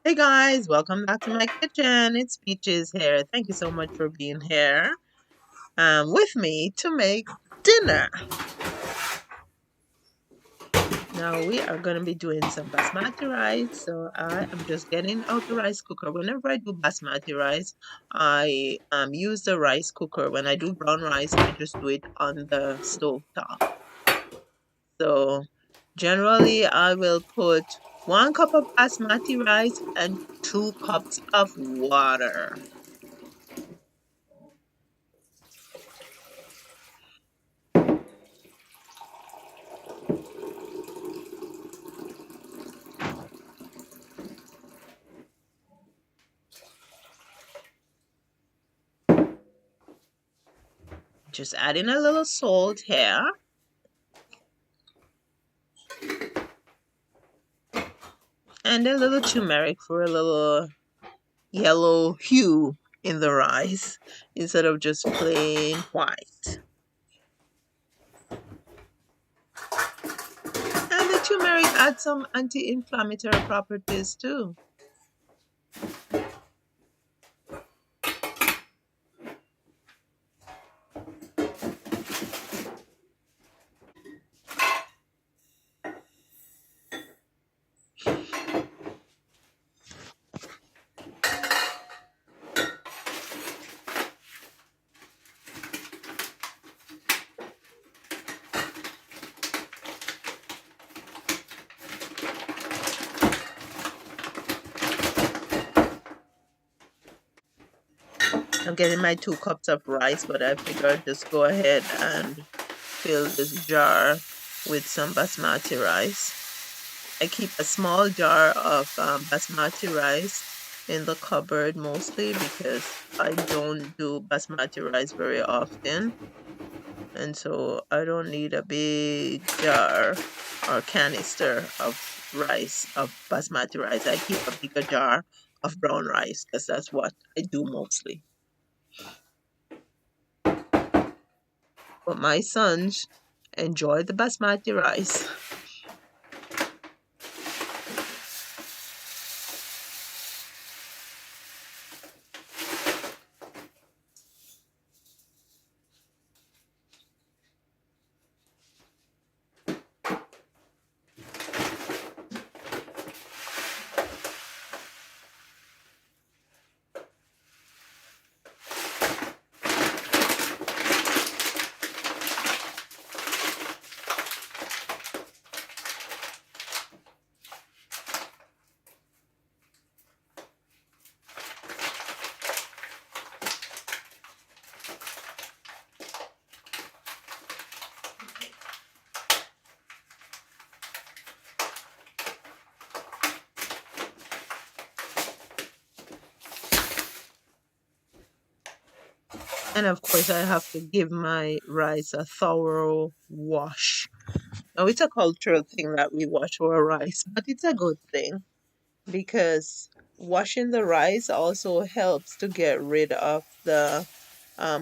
Hey guys, welcome back to my kitchen. It's Peaches here. Thank you so much for being here with me to make dinner. Now we are going to be doing some basmati rice. So I am just getting out the rice cooker. Whenever I do basmati rice, I use the rice cooker. When I do brown rice, I just do it on the stove top. So generally, I will put 1 cup of basmati rice and 2 cups of water. Just adding a little salt here. And a little turmeric for a little yellow hue in the rice instead of just plain white. And the turmeric adds some anti-inflammatory properties too. I'm getting my 2 cups of rice, but I figured just go ahead and fill this jar with some basmati rice. I keep a small jar of basmati rice in the cupboard mostly because I don't do basmati rice very often. And so I don't need a big jar or canister of rice, of basmati rice. I keep a bigger jar of brown rice because that's what I do mostly. But my sons enjoy the basmati rice. And of course, I have to give my rice a thorough wash. Now, it's a cultural thing that we wash our rice, but it's a good thing because washing the rice also helps to get rid of the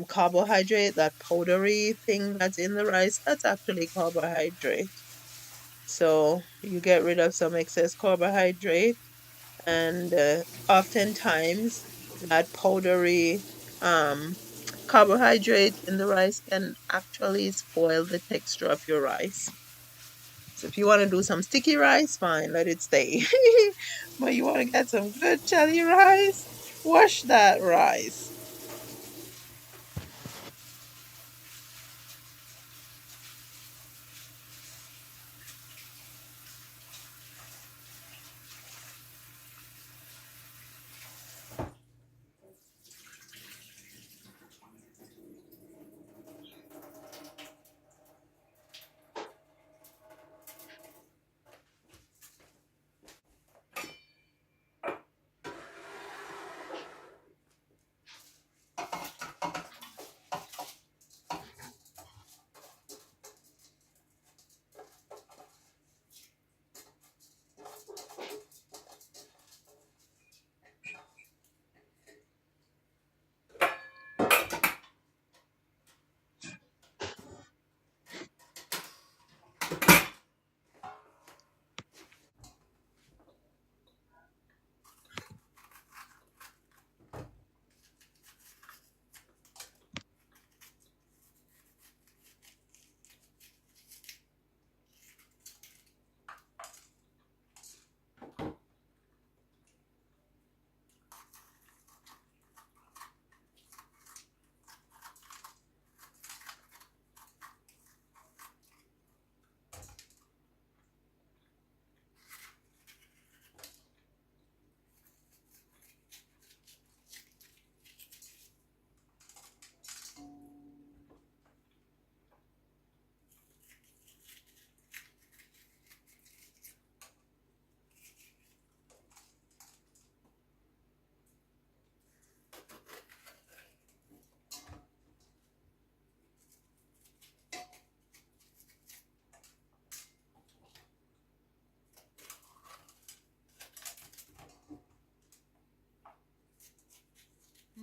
carbohydrate, that powdery thing that's in the rice. That's actually carbohydrate. So you get rid of some excess carbohydrate, and oftentimes that powdery um, carbohydrate in the rice can actually spoil the texture of your rice. So if you want to do some sticky rice, fine, let it stay. But you want to get some good jelly rice, wash that rice.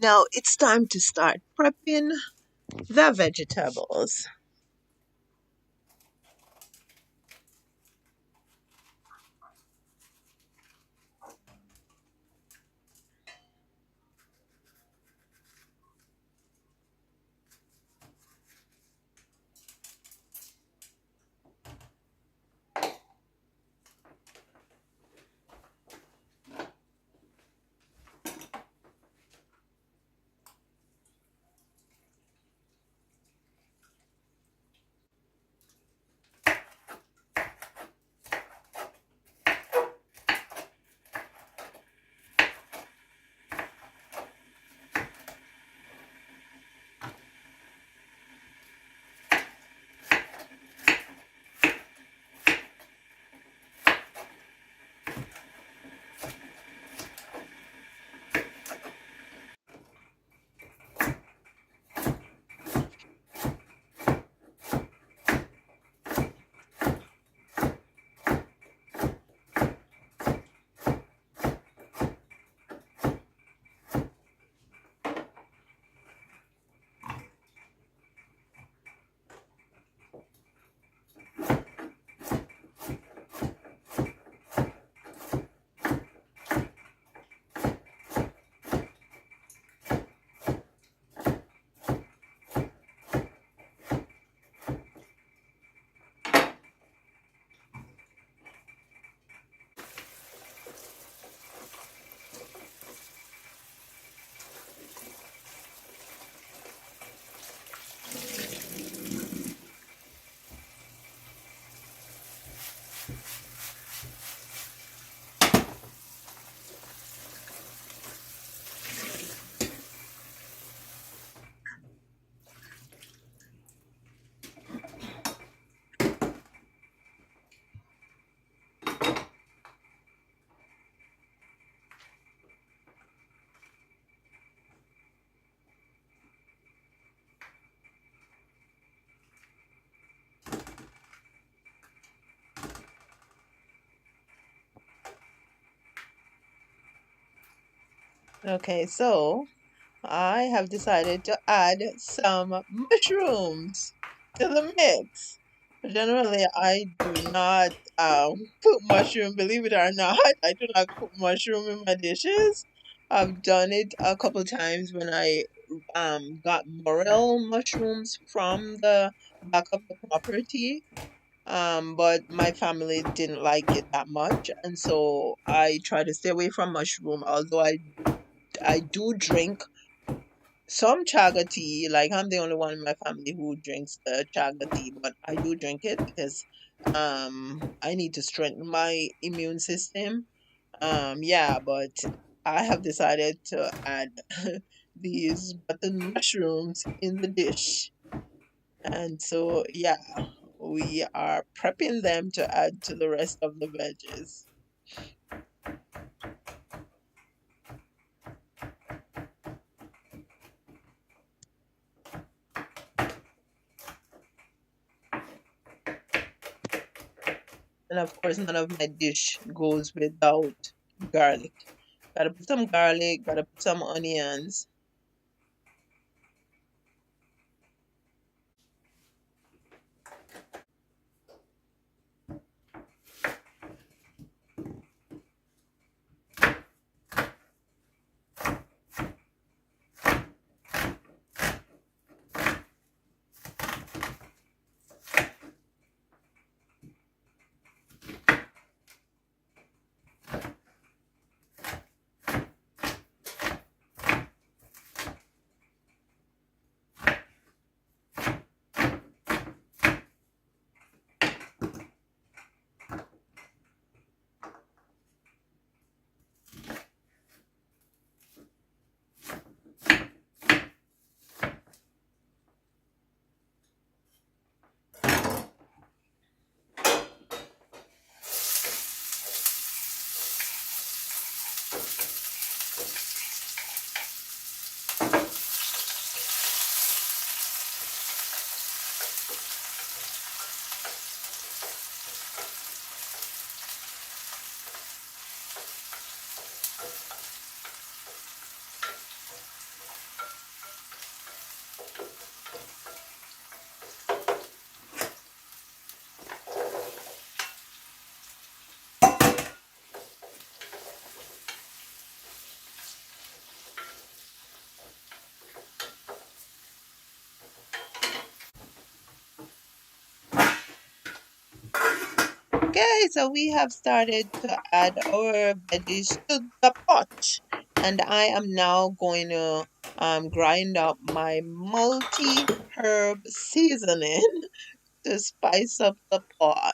Now it's time to start prepping the vegetables. Okay, so I have decided to add some mushrooms to the mix. Generally, I do not cook mushroom, believe it or not. I do not cook mushroom in my dishes. I've done it a couple times when I got morel mushrooms from the back of the property. But my family didn't like it that much, and so I try to stay away from mushroom. Although I do drink some chaga tea. Like I'm the only one in my family who drinks the chaga tea, but I do drink it because I need to strengthen my immune system. Yeah, but I have decided to add these button mushrooms in the dish. And so yeah, we are prepping them to add to the rest of the veggies. And of course, none of my dish goes without garlic. Gotta put some garlic, gotta put some onions. Okay, so we have started to add our veggies to the pot. And I am now going to grind up my multi-herb seasoning to spice up the pot.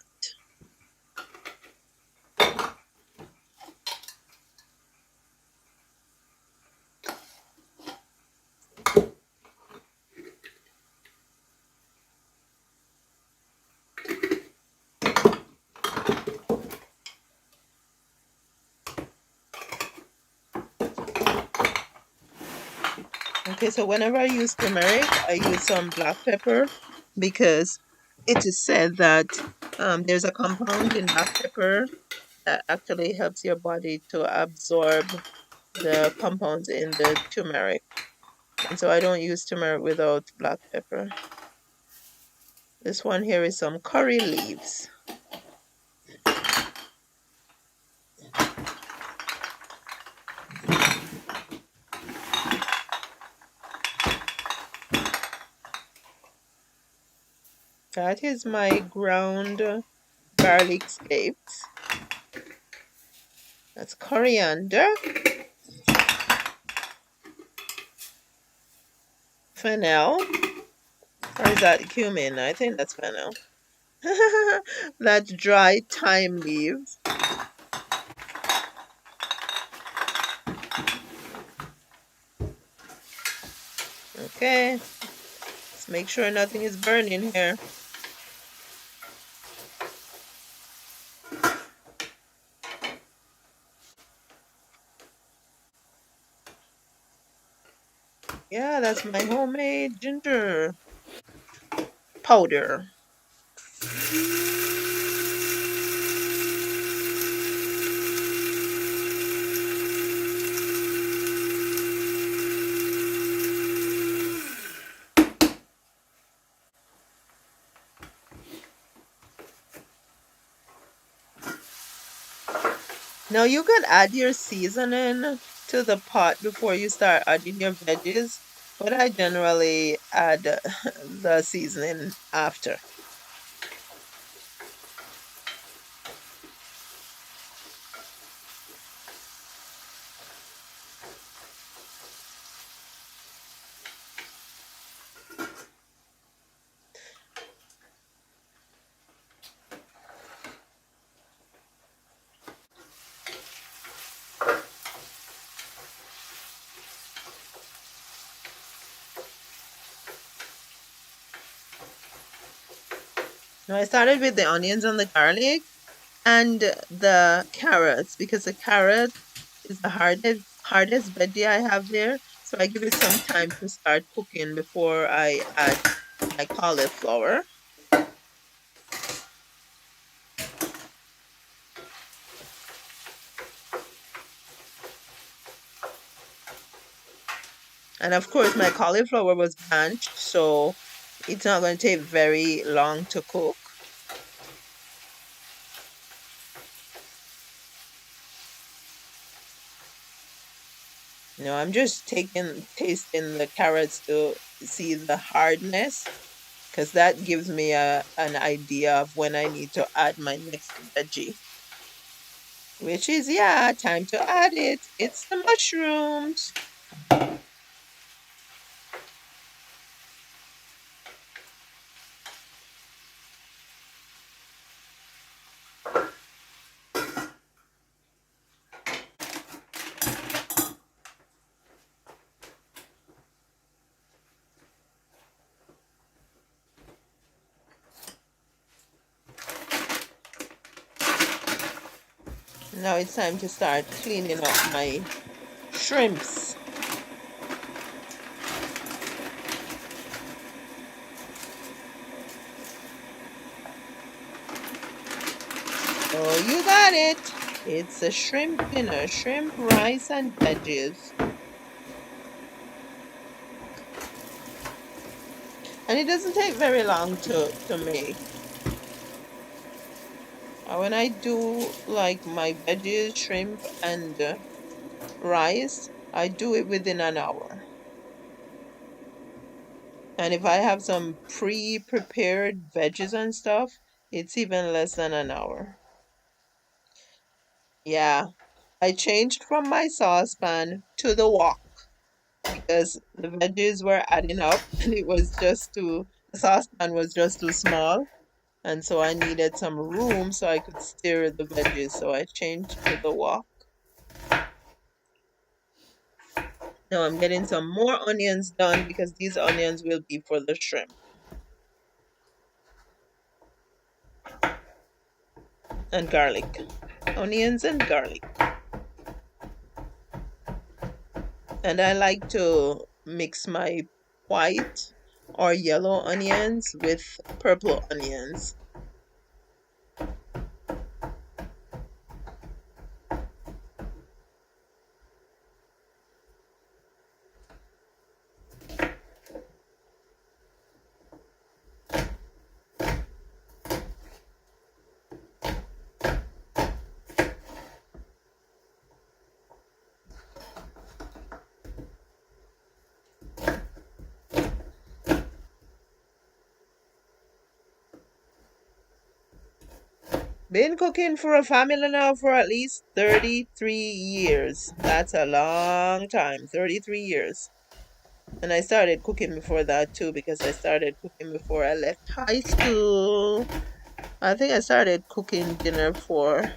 Okay, so whenever I use turmeric, I use some black pepper because it is said that there's a compound in black pepper that actually helps your body to absorb the compounds in the turmeric. And so I don't use turmeric without black pepper. This one here is some curry leaves. That is my ground garlic scapes. That's coriander, fennel, or is that cumin? I think that's fennel. That's dry thyme leaves. Okay, let's make sure nothing is burning here. Yeah, that's my homemade ginger powder. Now you can add your seasoning to the pot before you start adding your veggies, but I generally add the seasoning after. Now I started with the onions and the garlic and the carrots because the carrot is the hardest veggie I have there. So I give it some time to start cooking before I add my cauliflower. And of course my cauliflower was blanched, so it's not going to take very long to cook. I'm just tasting the carrots to see the hardness because that gives me an idea of when I need to add my next veggie. Which is, yeah, time to add it. It's the mushrooms. Now it's time to start cleaning up my shrimps. Oh, you got it. It's a shrimp dinner, shrimp, rice, and veggies. And it doesn't take very long to make. When I do like my veggies, shrimp, and rice, I do it within an hour. And if I have some pre-prepared veggies and stuff, it's even less than an hour. Yeah, I changed from my saucepan to the wok because the veggies were adding up and the saucepan was just too small. And so I needed some room so I could stir the veggies. So I changed to the wok. Now I'm getting some more onions done because these onions will be for the shrimp. And garlic. Onions and garlic. And I like to mix my white or yellow onions with purple onions. Been cooking for a family now for at least 33 years. That's a long time, 33 years. And I started cooking before that too because I started cooking before I left high school. I think I started cooking dinner for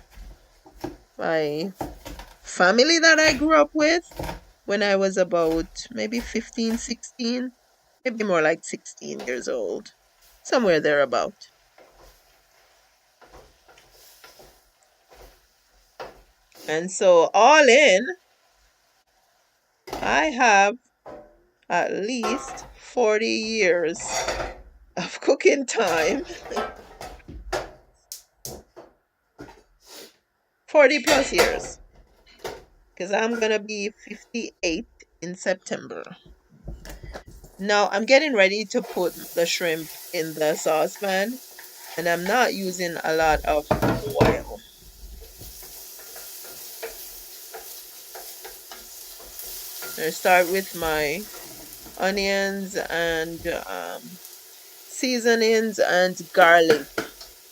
my family that I grew up with when I was about maybe 15, 16, maybe more like 16 years old, somewhere thereabout. And so, all in, I have at least 40 years of cooking time, 40 plus years, because I'm going to be 58 in September. Now, I'm getting ready to put the shrimp in the saucepan, and I'm not using a lot of oil. I start with my onions and seasonings and garlic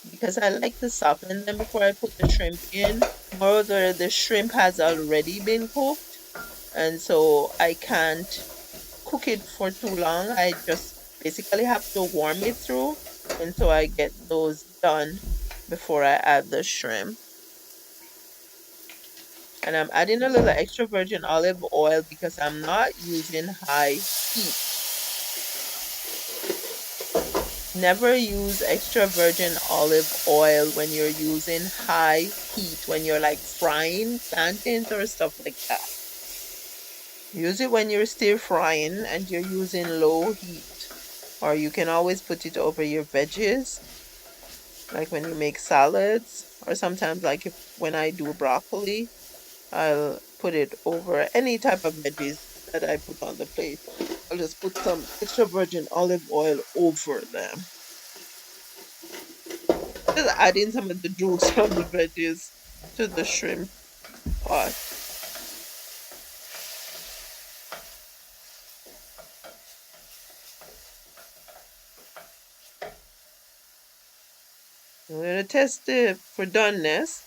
because I like to soften them before I put the shrimp in. Moreover, the shrimp has already been cooked, and so I can't cook it for too long. I just basically have to warm it through, and so I get those done before I add the shrimp. And I'm adding a little extra virgin olive oil because I'm not using high heat. Never use extra virgin olive oil when you're using high heat, when you're like frying plantains or stuff like that. Use it when you're stir frying and you're using low heat. Or you can always put it over your veggies, like when you make salads, or sometimes like when I do broccoli, I'll put it over any type of veggies that I put on the plate. I'll just put some extra virgin olive oil over them. Just adding some of the juice from the veggies to the shrimp pot. I'm going to test it for doneness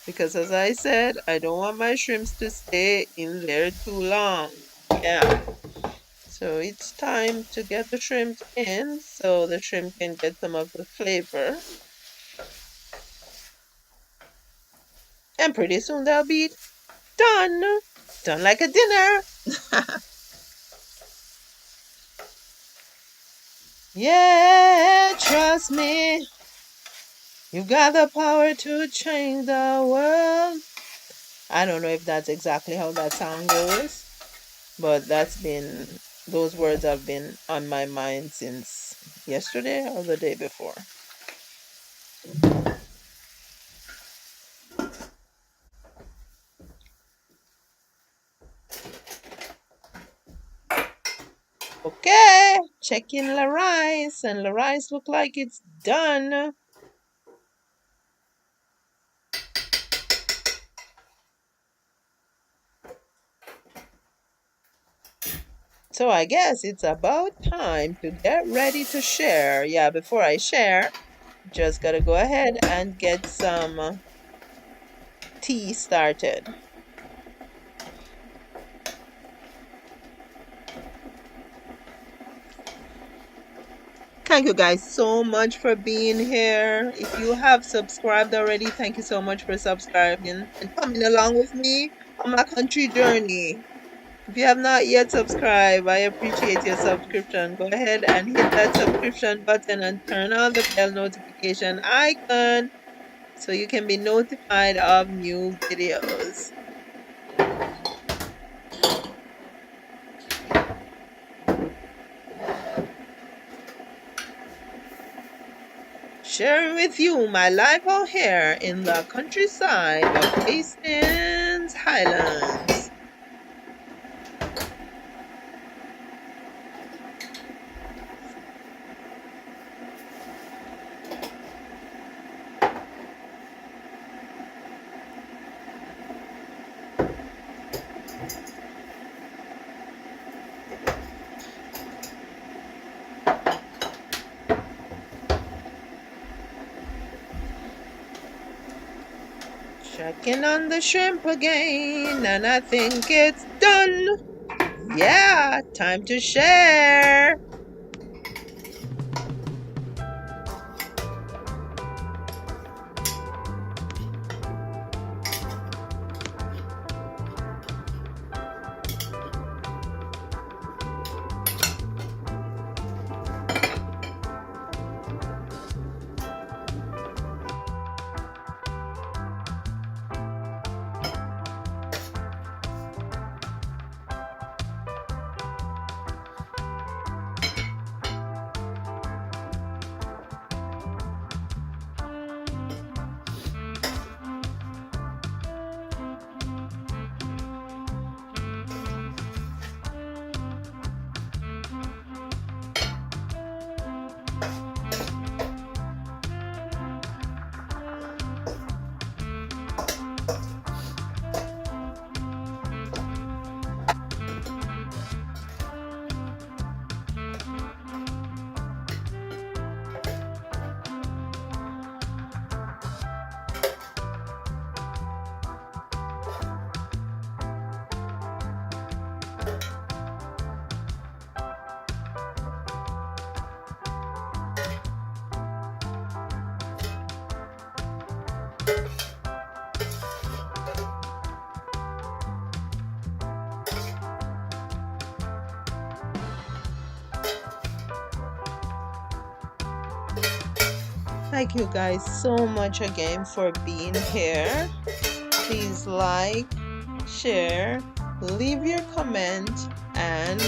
because, as I said, I don't want my shrimps to stay in there too long. Yeah. So it's time to get the shrimp in so the shrimp can get some of the flavor. And pretty soon they'll be done. Done like a dinner. Yeah, trust me. You got the power to change the world. I don't know if that's exactly how that song goes, but those words have been on my mind since yesterday or the day before. Okay, checking the rice, and the rice look like it's done. So I guess it's about time to get ready to share. Yeah, before I share, just gotta go ahead and get some tea started. Thank you guys so much for being here. If you have subscribed already, thank you so much for subscribing and coming along with me on my country journey. If you have not yet subscribed, I appreciate your subscription. Go ahead and hit that subscription button and turn on the bell notification icon so you can be notified of new videos. Sharing with you my life out here in the countryside of Hastings Highlands. Checking on the shrimp again, and I think it's done. Yeah, time to share. Thank you guys so much again for being here. Please like, share, leave your comment, and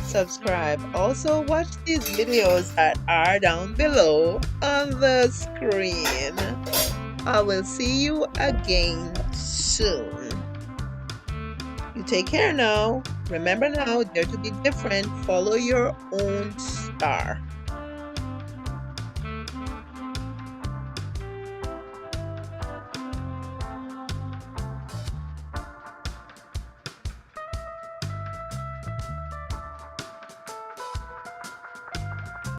subscribe. Also, watch these videos that are down below on the screen. I will see you again soon. You take care now. Remember now, dare to be different. Follow your own star.